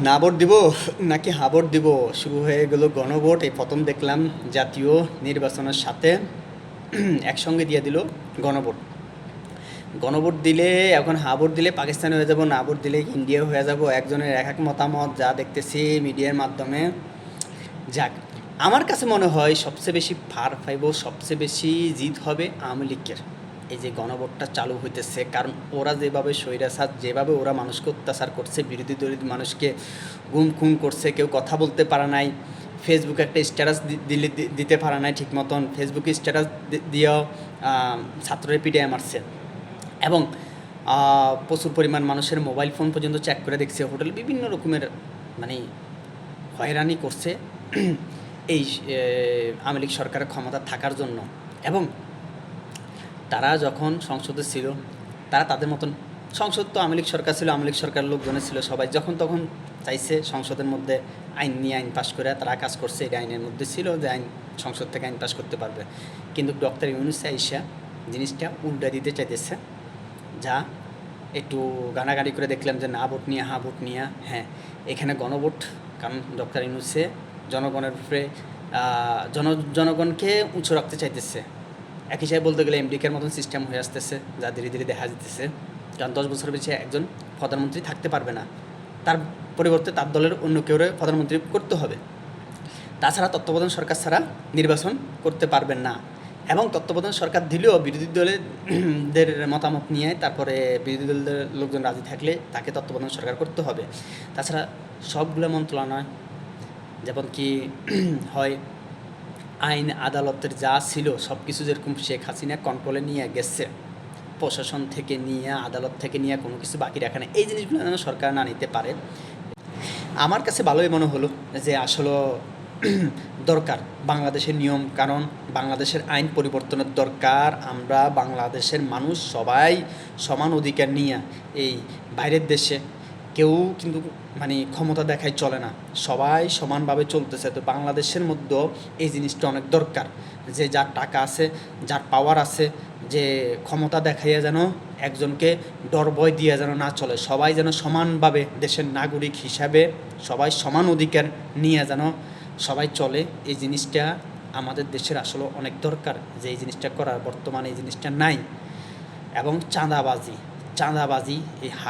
না ভোট দিব নাকি হা ভোট দিব শুরু হয়ে গেল গণভোট। এই প্রথম দেখলাম জাতীয় নির্বাচনের সাথে একসঙ্গে দিয়ে দিল গণভোট। গণভোট দিলে এখন হা ভোট দিলে পাকিস্তান হয়ে যাব, না ভোট দিলে ইন্ডিয়া হয়ে যাব। একজনের এক এক মতামত যা দেখতেছি মিডিয়ার মাধ্যমে। যাক, আমার কাছে মনে হয় সবচেয়ে বেশি ভার পাইব, সবচেয়ে বেশি জিত হবে আওয়ামী লীগের। এই যে গণভোটটা চালু হইতেছে, কারণ ওরা যেভাবে স্বৈরাচার, যেভাবে ওরা মানুষকে অত্যাচার করছে, বিরোধী দলীয় মানুষকে গুম খুন করছে, কেউ কথা বলতে পারে নাই, ফেসবুকে একটা স্ট্যাটাস দিলে দিতে পারে নাই ঠিক মতন, ফেসবুকে স্ট্যাটাস দিয়েও ছাত্রের পিটিয়ে মারছে। এবং প্রচুর পরিমাণ মানুষের মোবাইল ফোন পর্যন্ত চেক করে দেখছে, হোটেলে বিভিন্ন রকমের মানে হয়রানি করছে এই আওয়ামী লীগ সরকারের ক্ষমতা থাকার জন্য। এবং তারা যখন সংসদে ছিল, তারা তাদের মতন, সংসদ তো আওয়ামী লীগ সরকার ছিল, আওয়ামী লীগ সরকারের লোকজনের ছিল সবাই, যখন তখন চাইছে সংসদের মধ্যে আইন নিয়ে আইন পাশ করে তারা কাজ করছে। এই আইনের মধ্যে ছিল যে আইন সংসদ থেকে আইন পাশ করতে পারবে, কিন্তু ডক্টর ইউনূস আইসা জিনিসটা উল্টা দিতে চাইতেছে। যা একটু গানাগাড়ি করে দেখলাম যে না ভোট নিয়ে হা ভোট নিয়ে। হ্যাঁ, এখানে গণভোট, কারণ ডক্টর ইউনূসে জনগণের উপরে জনগণকে উঁচু রাখতে চাইতেছে। এক হিসাবে বলতে গেলে এমডিকের মতন সিস্টেম হয়ে আসতেছে, যা ধীরে ধীরে দেখা যেতেছে। কারণ 10 বছর বেশি একজন প্রধানমন্ত্রী থাকতে পারবে না, তার পরিবর্তে তার দলের অন্য কেউ প্রধানমন্ত্রী করতে হবে। তাছাড়া তত্ত্বাবধান সরকার ছাড়া নির্বাচন করতে পারবেন না। এবং তত্ত্বাবধান সরকার দিলেও বিরোধী দলের মতামত নিয়ে, তারপরে বিরোধী দলের লোকজন রাজি থাকলে তাকে তত্ত্বাবধান সরকার করতে হবে। তাছাড়া সবগুলো মন্ত্রণালয় যেমন কি হয়, আইন আদালতের যা ছিল সব কিছু যেরকম শেখ হাসিনা কন্ট্রোলে নিয়ে গেছে, প্রশাসন থেকে নিয়ে আদালত থেকে নিয়ে কোনো কিছু বাকি রাখে না, এই জিনিসগুলো যেন সরকার না নিতে পারে। আমার কাছে ভালোই মনে হলো যে আসলে দরকার বাংলাদেশের নিয়ম কানুন, বাংলাদেশের আইন পরিবর্তনের দরকার। আমরা বাংলাদেশের মানুষ সবাই সমান অধিকার নিয়ে, এই বাইরের দেশে কেউ কিন্তু মানে ক্ষমতা দেখায় চলে না, সবাই সমানভাবে চলতেছে। তো বাংলাদেশের মধ্যেও এই জিনিসটা অনেক দরকার, যে যার টাকা আছে, যার পাওয়ার আছে, যে ক্ষমতা দেখাইয়া যেন একজনকে ডর ভয় দিয়ে যেন না চলে, সবাই যেন সমানভাবে দেশের নাগরিক হিসাবে সবাই সমান অধিকার নিয়ে যেন সবাই চলে। এই জিনিসটা আমাদের দেশের আসলে অনেক দরকার, যে এই জিনিসটা করার বর্তমানে এই জিনিসটা নাই। এবং চাঁদাবাজি, এই